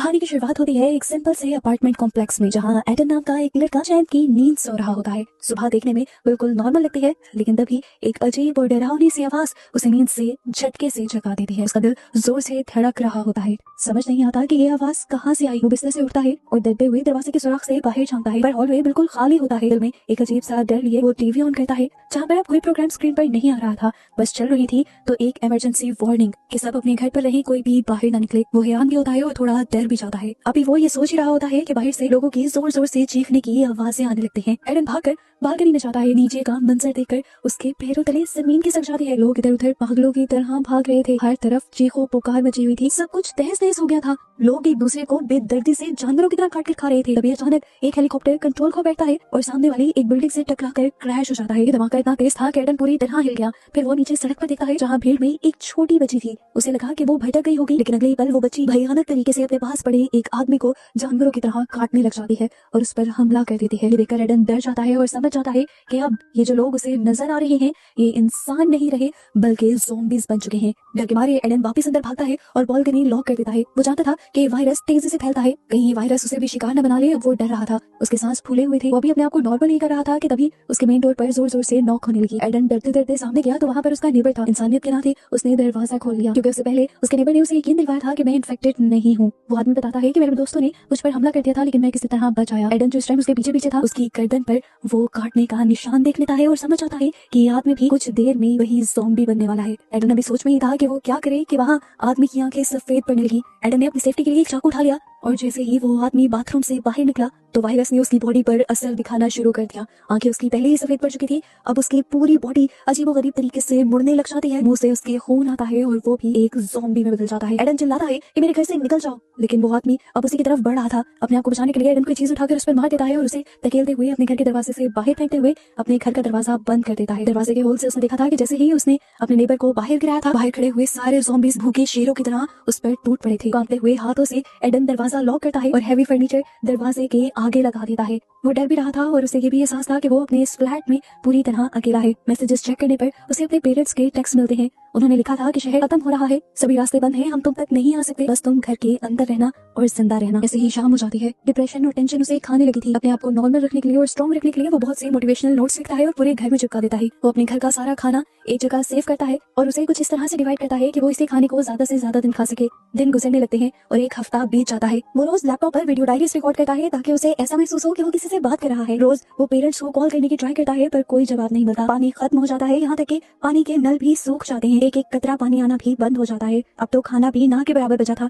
कहानी की शुरुआत होती है एक सिंपल से अपार्टमेंट कॉम्प्लेक्स में, जहां एडन नाम का एक लड़का चैन की नींद सो रहा होता है। सुबह देखने में बिल्कुल नॉर्मल लगती है, लेकिन तभी एक अजीब और डरावनी सी आवाज उसे नींद से झटके से जगा देती है। उसका दिल जोर से धड़क रहा होता है। समझ नहीं आता कि ये आवाज कहाँ से आई। वो बिस्तर से उठता है और डरते हुए दरवाजे के सुराख से बाहर झांकता है, पर हॉलवे बिल्कुल खाली होता है। दिल में एक अजीब सा डर लिए वो टीवी ऑन करता है, जहाँ पर अब कोई प्रोग्राम स्क्रीन पर नहीं आ रहा था, बस चल रही थी तो एक इमरजेंसी वार्निंग कि सब अपने घर पर रहे, कोई भी बाहर ना निकले। वो हैरान भी होता है और थोड़ा डर भी जाता है। अभी वो ये सोच ही रहा होता है कि बाहर से लोगों की जोर जोर से चीखने की आवाजें आने लगती हैं। एडन भागकर बालकनी में जाता है। नीचे का मंजर देखकर उसके पैरों तले जमीन खिसक जाती है। लोग इधर उधर पागलों की तरह भाग रहे थे। हर तरफ चीखों पुकार मची हुई थी। सब कुछ तहस नहस हो गया था। लोग एक दूसरे को बेदर्दी से जानवरों की तरह काट कर खा रहे थे। तभी अचानक एक हेलीकॉप्टर कंट्रोल खो बैठता है और सामने वाली एक बिल्डिंग से टकराकर क्रैश हो जाता है। ये धमाका इतना तेज था कि एडन पूरी तरह हिल गया। फिर वो नीचे सड़क पर देखता है, जहाँ भीड़ में एक छोटी बच्ची थी। उसे लगा कि वो भटक गई होगी, लेकिन अगले ही पल वो बच्ची भयानक तरीके से अपने पास पड़े एक आदमी को जानवरों की तरह काटने लग जाती है और उस पर हमला कर देती है। ये देखकर एडन डर जाता है और समझ जाता है कि अब ये जो लोग उसे नजर आ रहे हैं ये इंसान नहीं रहे बल्कि ज़ॉम्बीज़ बन चुके हैं। डर के मारे एडन वापस अंदर भागता है और बालकनी लॉक कर देता है। वो जानता था कि वायरस तेजी से फैलता है, कहीं ये वायरस उसे भी शिकार न बना ले। अब वो डर रहा था, उसके सांस फूले हुए थे। वो भी अपने आप को नॉर्मल नहीं कर रहा था कि तभी उसके मेन डोर पर जोर जोर से नॉक होने लगी। एडन डरते डरते सामने गया तो वहाँ पर उसका नेबर था। इंसानियत के नाते उसने दरवाजा खोल लिया, क्योंकि उससे पहले उसके नेबर ने उसे यकीन दिलवाया था कि मैं इन्फेक्टेड नहीं हूँ। वो आदमी बताता है कि मेरे दोस्तों ने मुझ पर हमला कर दिया था, लेकिन मैं किसी तरह बच आया। एडन जो इस टाइम उसके पीछे पीछे था, उसकी गर्दन पर वो काटने का निशान देख लेता है और समझ आता है कि ये आदमी भी कुछ देर में वही ज़ॉम्बी बनने वाला है। एडन अभी सोच में ही था कि वो क्या करे कि वहाँ आदमी की आंखें सफेद पड़ने लगी। एडन ने अपनी सेफ्टी के लिए एक चाकू उठा लिया और जैसे ही वो आदमी बाथरूम से बाहर निकला तो वायरस ने उसकी बॉडी पर असर दिखाना शुरू कर दिया। आंखें उसकी पहले ही सफेद पड़ चुकी थी, अब उसकी पूरी बॉडी अजीबोगरीब तरीके से मुड़ने लग जाती है। मुंह से उसके खून आता है और वो भी एक ज़ॉम्बी में बदल जाता है। एडन चिल्लाता है कि मेरे घर से निकल जाओ, लेकिन वो आदमी अब उसी की तरफ बढ़ रहा था। अपने आप को बचाने के लिए एडन कोई चीज उठाकर उस पर मार देता है और उसे धकेलते हुए अपने घर के दरवाजे से बाहर फेंकते हुए अपने घर का दरवाजा बंद कर देता है। दरवाजे के होल से उसने देखा था कि जैसे ही उसने अपने नेबर को बाहर गिराया था, बाहर खड़े हुए सारे ज़ॉम्बीज़ भूखे शेरों की तरह उस पर टूट पड़े थे। कांपते हुए हाथों से एडन दरवाजा लॉक करता है और हैवी फर्नीचर दरवाजे के आगे लगा देता है। वो डर भी रहा था और उसे ये भी एहसास था कि वो अपने इस फ्लैट में पूरी तरह अकेला है। मैसेजेस चेक करने पर उसे अपने पेरेंट्स के टेक्स्ट मिलते हैं। उन्होंने लिखा था कि शहर खत्म हो रहा है, सभी रास्ते बंद हैं, हम तुम तक नहीं आ सकते, बस तुम घर के अंदर रहना और जिंदा रहना। ऐसे ही शाम हो जाती है। डिप्रेशन और टेंशन उसे खाने लगी थी। अपने आप को नॉर्मल रखने के लिए और स्ट्रॉन्ग रखने के लिए वो बहुत से मोटिवेशनल नोट्स लिखता है और पूरे घर में चिपका देता है। वो अपने घर का सारा खाना एक जगह सेव करता है और उसे कुछ इस तरह से डिवाइड करता है कि वो इसी खाने को ज्यादा से ज्यादा दिन खा सके। दिन गुजरने लगते हैं और एक हफ्ता बीत जाता है। वो रोज लैपटॉप पर वीडियो डायरीज रिकॉर्ड करता है ताकि उसे ऐसा महसूस हो कि वो किसी से बात कर रहा है। रोज वो पेरेंट्स को कॉल करने की ट्राई करता है, पर कोई जवाब नहीं मिलता। पानी खत्म हो जाता है, यहाँ तक कि पानी के नल भी सूख जाते हैं। एक एक कतरा पानी आना भी बंद हो जाता है। अब तो खाना भी ना के बराबर बचा था।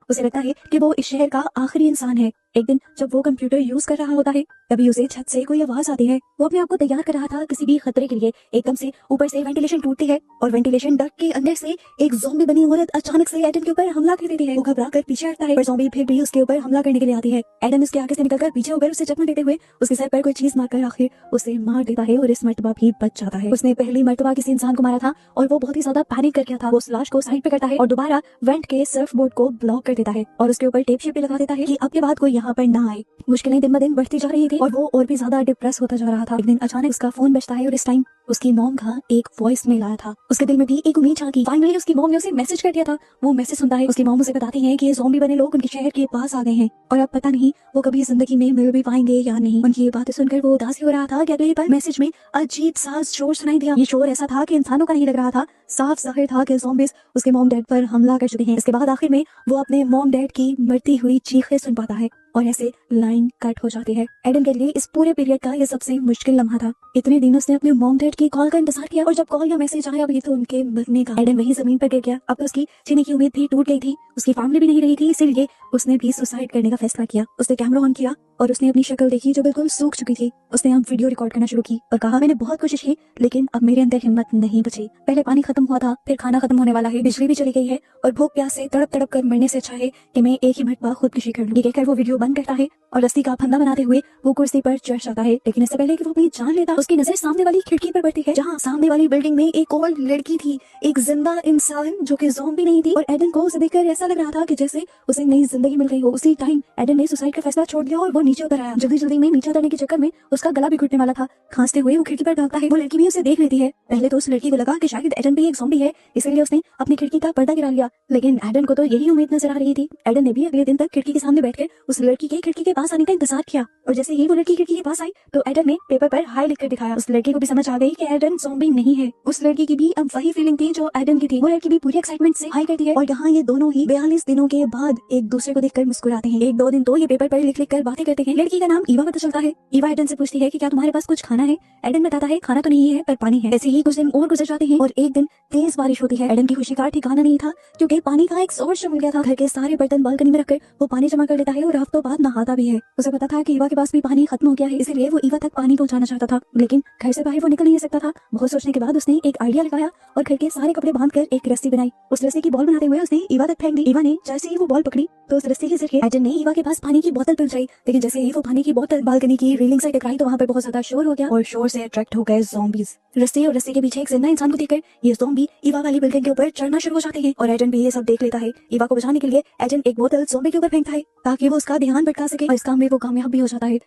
उसे लगता है कि वो इस शहर का आखिरी इंसान है। एक दिन जब वो कंप्यूटर यूज कर रहा होता है, तभी उसे छत से कोई आवाज आती है। वो अपने आप को तैयार कर रहा था किसी भी खतरे के लिए। एकदम से ऊपर से वेंटिलेशन टूटती है और वेंटिलेशन डक्ट के अंदर से एक ज़ॉम्बी बनी औरत अचानक से एडन के ऊपर हमला कर देती है। वो घबरा कर पीछे हटता है, पर ज़ॉम्बी फिर भी उसके ऊपर हमला करने के लिए आती है। एडन उसके आगे से निकलकर पीछे होकर उसे जख्म देते हुए उसके सर पर कोई चीज मारकर आखिर उसे मार देता है और इस मर्तबा भी बच जाता है। उसने पहली मर्तबा किसी इंसान को मारा था और वो बहुत ही ज्यादा पैनिक कर गया था। वो उस लाश को साइड पे करता है और दोबारा वेंट के सर्फ बोर्ड को ब्लॉक कर देता है और उसके ऊपर टेप शेप लगा देता है कि अब के बाद कोई यहाँ पर ना आए। मुश्किलें दिन ब दिन बढ़ती जा रही थी और वो और भी ज्यादा डिप्रेस होता जा रहा था। एक दिन अचानक उसका फोन बजता है और इस टाइम उसकी मॉम का एक वॉइस मेल आया था। उसके दिल में भी एक उम्मीद झांकी। फाइनली उसकी मॉम ने उसे मैसेज कर दिया था। वो मैसेज सुनता है। उसकी मॉम उसे बताती है कि ये ज़ॉम्बी बने लोग उनके शहर के पास आ गए हैं और अब पता नहीं वो कभी जिंदगी में मिल भी पाएंगे या नहीं। उनकी ये बातें सुनकर वो उदास हो रहा था कि अगले पल मैसेज में अजीब सा शोर सुनाई दिया। ये शोर ऐसा था कि इंसानों का नहीं लग रहा था। साफ जाहिर था कि ज़ॉम्बीज़ उसके मॉम डैड पर हमला कर चुके हैं। इसके बाद आखिर में वो अपने मॉम डैड की मरती हुई चीखें सुन पाता है और ऐसे लाइन कट हो जाती है। एडन के लिए इस पूरे पीरियड का ये सबसे मुश्किल लम्हा था। इतने दिन उसने अपने मॉम डैड की कॉल का इंतजार किया और जब कॉल या मैसेज आया अभी तो उनके मरने का। एडन वहीं जमीन पर गिर गया। अब तो उसकी जीने की उम्मीद भी टूट गई थी। उसकी फैमिली भी नहीं रही थी, इसीलिए उसने भी सुसाइड करने का फैसला किया। उसने कैमरा ऑन किया और उसने अपनी शक्ल देखी जो बिल्कुल सूख चुकी थी। उसने अब वीडियो रिकॉर्ड करना शुरू की और कहा, मैंने बहुत कोशिश की लेकिन अब मेरे अंदर हिम्मत नहीं बची। पहले पानी खत्म हुआ था, फिर खाना खत्म होने वाला है, बिजली भी चली गई है और भूख प्यास से तड़प तड़प कर मरने से अच्छा है कि मैं एक ही मरतबा खुदकुशी कर लूं। ये कहकर वो वीडियो बंद करता है और रस्सी का फंदा बनाते हुए वो कुर्सी पर चढ़ जाता है। लेकिन इससे पहले कि वो अपनी जान लेता, उसकी नजर सामने वाली खिड़की पर पड़ती है, जहाँ सामने वाली बिल्डिंग में एक और लड़की थी, एक जिंदा इंसान जो कि ज़ॉम्बी नहीं थी। और एडन को उसे देखकर ऐसा लग रहा था कि जैसे उसे नई जिंदगी मिल गई हो। उसी टाइम एडन ने सुसाइड का फैसला छोड़ दिया और वो नीचे उतर आया। जल्दी जल्दी में नीचे उतरने के चक्कर में उसका गला भी घुटने वाला था। खांसते हुए वो खिड़की पर भागता है। वो लड़की भी उसे देख लेती है। पहले तो उस लड़की को लगा कि शायद एडन भी एक ज़ॉम्बी है, इसलिए उसने अपनी खिड़की का पर्दा गिरा लिया। लेकिन एडन को तो यही उम्मीद नजर आ रही थी। एडन ने भी अगले दिन तक खिड़की के सामने बैठकर उस लड़की के खिड़की के पास आने का इंतजार किया, और जैसे ही वो लड़की खिड़की के पास आई तो एडन ने पेपर पर हाई लिखकर दिखाया। उस लड़की को भी समझ आ गई कि एडन ज़ॉम्बी नहीं है। उस लड़की की भी अब वही फीलिंग थी जो एडन की थी। वो लड़की भी पूरी एक्साइटमेंट से हाई करती है, और यहाँ ये दोनों ही 42 दिनों के बाद एक दूसरे को देखकर मुस्कुराते हैं। एक दो दिन तो ये पेपर पर लिख लिख कर बातें करते हैं। लड़की का नाम ईवा पता चलता है। ईवा एडन से पूछती है कि क्या तुम्हारे पास कुछ खाना है। एडन बताता है खाना तो नहीं है पर पानी है। ऐसे ही कुछ दिन और गुजर जाते हैं और एक दिन तेज बारिश होती है। एडन की खुशी का ठिकाना नहीं था क्योंकि पानी का एक सोर्स मिल गया था। घर के सारे बर्तन बालकनी में रखकर वो पानी जमा कर लेता है और हफ्तों बाद नहाता भी है। उसे पता था कि ईवा के पास भी पानी खत्म हो गया है, इसलिए वो ईवा तक पानी पहुंचाना चाहता था, लेकिन घर से बाहर वो निकल नहीं सकता था। बहुत सोचने के बाद उसने एक आइडिया लगाया और घर के सारे कपड़े बांधकर एक रस्सी बनाई। उस रस्सी की बॉल बनाते हुए उसने ईवा तक फेंक दी। ईवा ने जैसे ही वो बॉल पकड़ी तो उस रस्सी के जरिए एडन ने ईवा के पास पानी की बोतल पहुंचाई, लेकिन जैसे ही वो पानी की बोतल बालकनी की रेलिंग से टकराई तो वहाँ पर बहुत ज्यादा शोर हो गया और शोर से अट्रैक्ट हो गए ज़ॉम्बीज। रस्सी और रस्सी के पीछे एक जिंदा इंसान को देखकर ये ज़ॉम्बी ईवा वाली बिल्डिंग के ऊपर चढ़ना शुरू हो जाते हैं और एडन भी ये सब देख लेता है। ईवा को बचाने के लिए एडन एक बोतल ज़ॉम्बी के ऊपर फेंकता है ताकि वो उसका ध्यान भटका सके, और इस काम में वो कामयाब भी हो जाता है।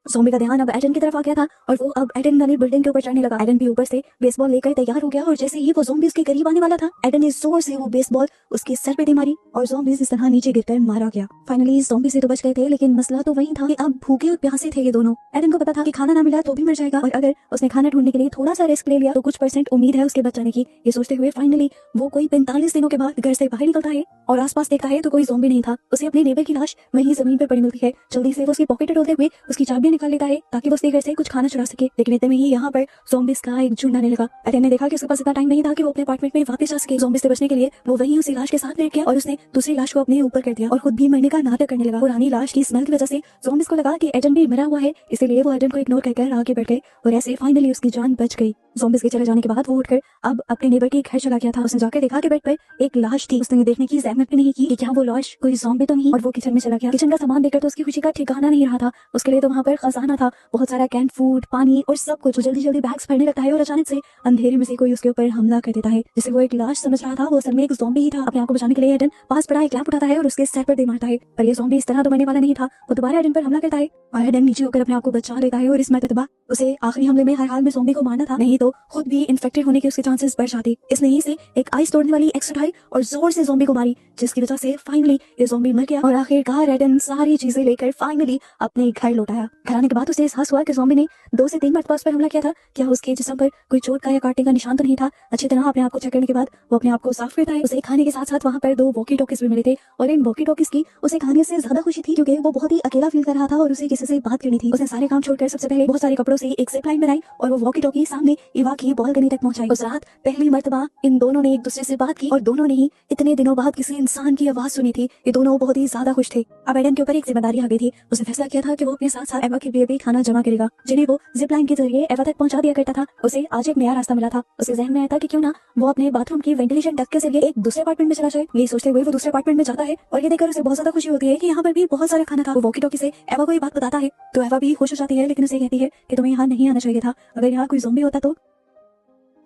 ज़ॉम्बी का ध्यान अब एडन की तरफ आ गया था और वो अब एडन वाली बिल्डिंग के ऊपर चढ़ने लगा। एडन भी ऊपर से बेसबॉल लेकर तैयार हो गया और जैसे ही वो ज़ॉम्बी उसके करीब आने वाला था एडन ने जोर से वो बेसबॉल उसके सर पे दे मारी और ज़ॉम्बी इस तरह नीचे गिरकर मारा गया। फाइनली ज़ॉम्बी से तो बच गए थे, लेकिन मसला तो वही था कि अब भूखे और प्यासे थे ये दोनों। एडन को पता था कि खाना ना मिला तो भी मर जाएगा, और अगर उसने खाना ढूंढने के लिए थोड़ा सा रिस्क ले लिया तो कुछ % उम्मीद है उसके बच जाने की। ये सोचते हुए फाइनली वो कोई 45 दिनों के बाद घर से बाहर निकलता है और आसपास देखता है तो कोई ज़ॉम्बी नहीं था। उसे अपने नेबर की लाश वहीं जमीन पर पड़ी मिलती है। जल्दी से वो उसकी पॉकेट टटोलते हुए उसकी चाबियां निकाल लेता है ताकि उसके घर से कुछ खाना चुरा सके, लेकिन इतने में ही यहाँ पर ज़ॉम्बीज़ का एक झुंड आने लगा। एडन ने देखा कि उसके पास इतना टाइम नहीं था कि वो अपने अपार्टमेंट में वापस जा सके। ज़ॉम्बीज़ से बचने के लिए वो वहीं उसी लाश के साथ लेट गया और उसने दूसरी लाश को अपने ऊपर कर दिया और खुद भी मरने का नाटक करने लगा। पुरानी लाश की स्मेल की वजह से ज़ॉम्बीज़ को लगा कि एडन भी मरा हुआ है, इसलिए वो एडन को इग्नोर कर आगे बढ़ गए और ऐसे फाइनली उसकी जान बच गई। ज़ॉम्बीज़ के चले जाने के बाद वो उठकर अब अपने नेबर के घर चला गया था। उसने जाकर देखा कि बेड पर एक लाश थी। उसने देखने की ज़हमत भी नहीं की कि क्या वो लाश कोई ज़ॉम्बी तो नहीं, और वो किचन में चला गया। किचन का सामान देखकर तो उसकी खुशी का ठिकाना नहीं रहा था। उसके लिए तो वहाँ पर खजाना था, बहुत सारा कैन फूड, पानी और सब कुछ। जल्दी जल्दी बैग्स भरने लगता है और अचानक से अंधेरे में से कोई उसके ऊपर हमला कर देता है। जिसे वो एक लाश समझ रहा था वो असल में एक ज़ॉम्बी ही था। अपने आप को बचाने के लिए एडन पास पड़ा एक लैंप उठाता है और उसके सर पर दे मारता है, पर ये ज़ॉम्बी इस तरह तो मरने वाला नहीं था। वो दोबारा एडन पर हमला करता है और एडन नीचे होकर अपने आप को बचा लेता है और इस मर्तबा उसे आखिरी हमले में हर हाल में ज़ॉम्बी को मारना था, नहीं तो खुद भी इन्फेक्टेड होने के उसके चांसेस बढ़ जाते। इसने ही से एक आइस तोड़ने वाली एक्स उठाई और जोर से ज़ॉम्बी को मारी, जिसकी वजह से फाइनली ये ज़ॉम्बी मर गया और आखिरकार एडन सारी चीजें लेकर फाइनली अपने घर लौट आया। घर आने के बाद उसे एहसास हुआ कि ज़ॉम्बी ने 2 से 3 मरतबा उस पर हमला किया था। क्या उसके जिस्म पर कोई चोट का या काटने का निशान तो नहीं था। अच्छी तरह अपने आप को चेक करने के बाद वो अपने आप को साफ करता है। उसे खाने के साथ साथ वहाँ पर 2 वॉकी टॉकीज भी मिले थे और इन वॉकी टॉकीज की उसे खाने से ज्यादा खुशी थी क्योंकि वो बहुत ही अकेला फील कर रहा था और उसे किसी से बात करनी थी। उसने सारे काम छोड़कर सबसे पहले बहुत सारे कपड़ों से एक ज़िप लाइन बनाई और वो वॉकी टॉकी सामने ईवा की बालकनी तक पहुंचाई। उस रात पहली मर्तबा इन दोनों ने एक दूसरे से बात की और दोनों ने ही इतने दिनों बाद किसी इंसान की आवाज सुनी थी। ये दोनों बहुत ही ज्यादा खुश थे। अब एडन के ऊपर एक जिम्मेदारी आ गई थी। उसने फैसला किया था कि वो अपने साथ साथ एवा के लिए भी खाना जमा करेगा, जिन्हें वो जिप लाइन के जरिए एवा तक पहुंचा दिया करता था। उसे आज एक नया रास्ता मिला था। उसके जहन में आया था कि क्यों ना वो अपने बाथरूम की वेंटिलेशन डक्ट के जरिए एक दूसरे अपार्टमेंट में चला जाए। ये सोचते हुए वो दूसरे अपार्टमेंट में जाता है और ये देखकर उसे बहुत ज्यादा खुशी होती है कि यहाँ पर भी बहुत सारा खाना था। वो वॉकी टॉकी से एवा को ये बात बताता है तो एवा भी खुश हो जाती है, लेकिन उसे कहती है कि तुम्हें यहाँ नहीं आना चाहिए था, अगर यहाँ कोई ज़ॉम्बी होता तो।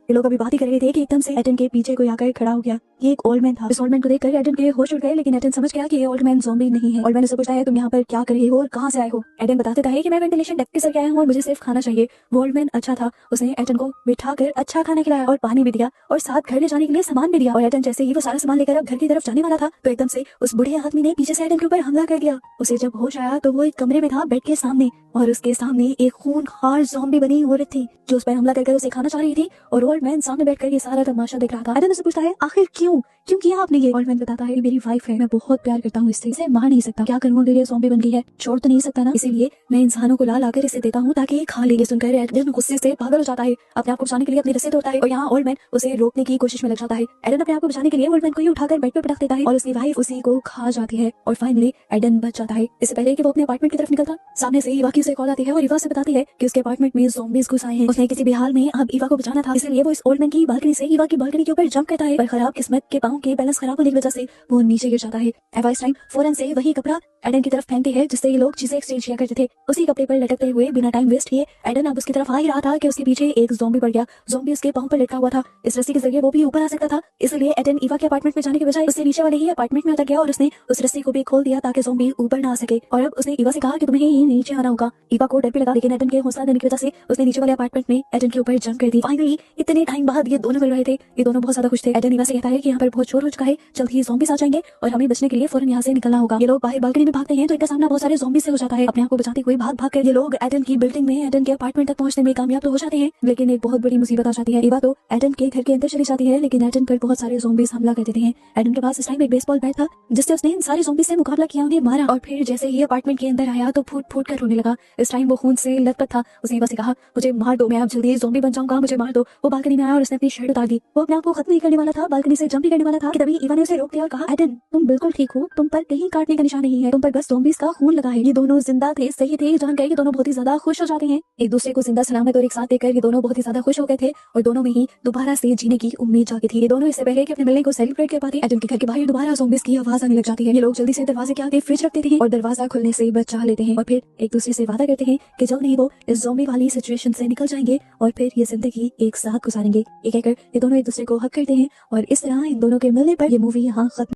ये लोग अभी बात ही कर रहे थे कि एकदम से एडन के पीछे कोई आकर खड़ा हो गया। ये एक ओल्ड मैन था। इस ओल्ड मैन को देखकर एडन के होश उड़ गए, लेकिन एडन समझ गया कि ये ओल्ड मैन ज़ॉम्बी नहीं है। ओल्ड मैन उससे पूछता है तुम यहाँ पर क्या कर रहे हो और कहाँ से आए हो। एडन बता देता है कि मैं वेंटिलेशन डक्ट के जरिए आया हूँ और मुझे सिर्फ खाना चाहिए। वो ओल्ड मैन अच्छा था, उसने एडन को बिठा कर अच्छा खाना खिलाया और पानी भी दिया और साथ घर ले जाने के लिए सामान भी दिया। और एडन जैसे ही वो सारा सामान लेकर अब घर की तरफ जाने वाला था तो एकदम से उस बूढ़े आदमी ने पीछे से एडन के ऊपर हमला कर दिया। उसे जब होश आया तो वो एक कमरे में था बेड के सामने और उसके सामने एक खूंखार ज़ॉम्बी बनी औरत थी जो उस पर हमला कर उसे खाना चाह रही थी और ओल्ड मैन सामने बैठकर ये सारा तमाशा देख रहा था। एडन उससे पूछता है आखिर क्यों किया आपने ये। ओल्ड मैन बताता है मेरी वाइफ है, मैं बहुत प्यार करता हूँ इससे, इसे मार नहीं सकता, क्या करूँ अगर ये ज़ॉम्बी बन गई है, छोड़ तो नहीं सकता ना, इसीलिए मैं इंसानों को ला लाकर इसे देता हूँ ताकि ये खा ले। ये सुनकर एडन गुस्से से पागल हो जाता है, अपने आप को बचाने के लिए अपनी रस्सी तोड़ता है और यहाँ ओल्ड मैन उसे रोकने की कोशिश में लग जाता है। एडन अपने आप को बचाने के लिए ओल्ड मैन को ही उठाकर बेड पर पटक देता है और उसकी वाइफ उसी को खा जाती है और फाइनली एडन बच जाता है। इससे पहले कि वो अपने अपार्टमेंट की तरफ निकलता सामने से ईवा की उसे कॉल आती है और ईवा से बताती है कि उसके अपार्टमेंट में ज़ॉम्बीज़ घुस आए हैं। उसने किसी भी हाल में अब ईवा को बचाना था, इसलिए वो इस ओल्ड मैन की बालकनी से ईवा की बालकनी के ऊपर जंप करता है, पर खराब किस्मत के पांव के बैलेंस खराब होने की वजह से वो नीचे गिर जाता है। एवा इस टाइम फौरन से वही कपड़ा एडन की तरफ फेंकती है, जिससे ये लोग चीजें एक्सचेंज किया करते थे। उसी कपड़े पर लटकते हुए बिना टाइम वेस्ट किए एडन अब उसकी तरफ आ ही रहा था कि उसके पीछे एक ज़ॉम्बी पड़ गया। ज़ॉम्बी उसके पांव पर लटका हुआ था। इस रस्सी के जरिए वो भी ऊपर आ सकता था, इसलिए एडन ईवा के अपार्टमेंट में जाने के बजाय उससे नीचे वाले ही अपार्टमेंट में उतर गया और उसने उस रस्सी को भी खोल दिया ताकि ज़ॉम्बी ऊपर ना आ सके। और अब उसने ईवा से कहा कि तुम्हें ही नीचे आना होगा। ईवा को डर भी लगा, लेकिन एडन के हौसला देने की वजह से उसने नीचे वाले अपार्टमेंट में एडन के ऊपर जंप कर दी। फाइनली इतने टाइम बाद ये दोनों मिल रहे थे। ये दोनों बहुत ज्यादा खुश थे। एडन ईवा से कहता है कि यहाँ पर बहुत शोर हो चुका है, जल्द ही ज़ॉम्बीज़ आ जाएंगे और हमें बचने के लिए फौरन यहाँ से निकलना होगा। ये लोग बाहर बालकनी में भागते हैं तो इनका सामना बहुत सारे ज़ॉम्बी से हो जाता है। अपने आप को बचाते हुए भाग भाग कर ये लोग एडन की बिल्डिंग में एडन के अपार्टमेंट तक पहुंचने में कामयाब तो हो जाते हैं, लेकिन एक बहुत बड़ी मुसीबत आ जाती है। ईवा तो एडन के घर के अंदर चली जाती है, लेकिन एडन पर बहुत सारे ज़ॉम्बीज़ हमला कर देते हैं। एडन के पास इस टाइम एक बेसबॉल बैट था, जिससे उसने इन सारे ज़ॉम्बीज़ से मुकाबला किया, उन्हें मारा और फिर जैसे ही अपार्टमेंट के अंदर आया तो फूट फूट कर रोने लगा। इस टाइम वो खून से लथपथ था। उसने ईवा से कहा, मुझे मार दो, मैं अब जल्दी ज़ॉम्बी बन जाऊंगा, मुझे मार दो। वो बालकनी में आया और उसने अपनी शर्ट उतार दी। वो अपने आप को खत्म नहीं करने वाला था, बालकनी से जंप ही करने वाला था कि तभी ईवा ने उसे रोक दिया और कहा, एडन तुम बिल्कुल ठीक हो, तुम पर कहीं काटने का निशान नहीं है, तुम पर बस ज़ॉम्बीज़ का खून लगा है। ये दोनों जिंदा थे, सही थे। जान गए कि दोनों बहुत ही ज्यादा खुश हो जाते हैं। एक दूसरे को जिंदा सलामत और एक साथ देखकर ये दोनों बहुत ही ज्यादा खुश हो गए थे और दोनों में ही दोबारा से जीने की उम्मीद जागी थी। ये दोनों इससे पहले कि अपने मिलने को सेलिब्रेट कर पाते, एडन के घर के बाहर दोबारा ज़ॉम्बीज़ की आवाज आने लग जाती है। ये लोग जल्दी से दरवाजे के आगे फ्रिज रख देते हैं और दरवाजा खुलने से बचा लेते हैं और फिर एक दूसरे से वादा करते हैं कि जल्द ही वो इस ज़ॉम्बी वाली सिचुएशन से निकल जाएंगे और फिर ये जिंदगी एक साथ गुजारेंगे। ये कहकर ये दोनों एक दूसरे को हक करते हैं और इस तरह इन दोनों के मिलने पर ये मूवी यहाँ खत्म।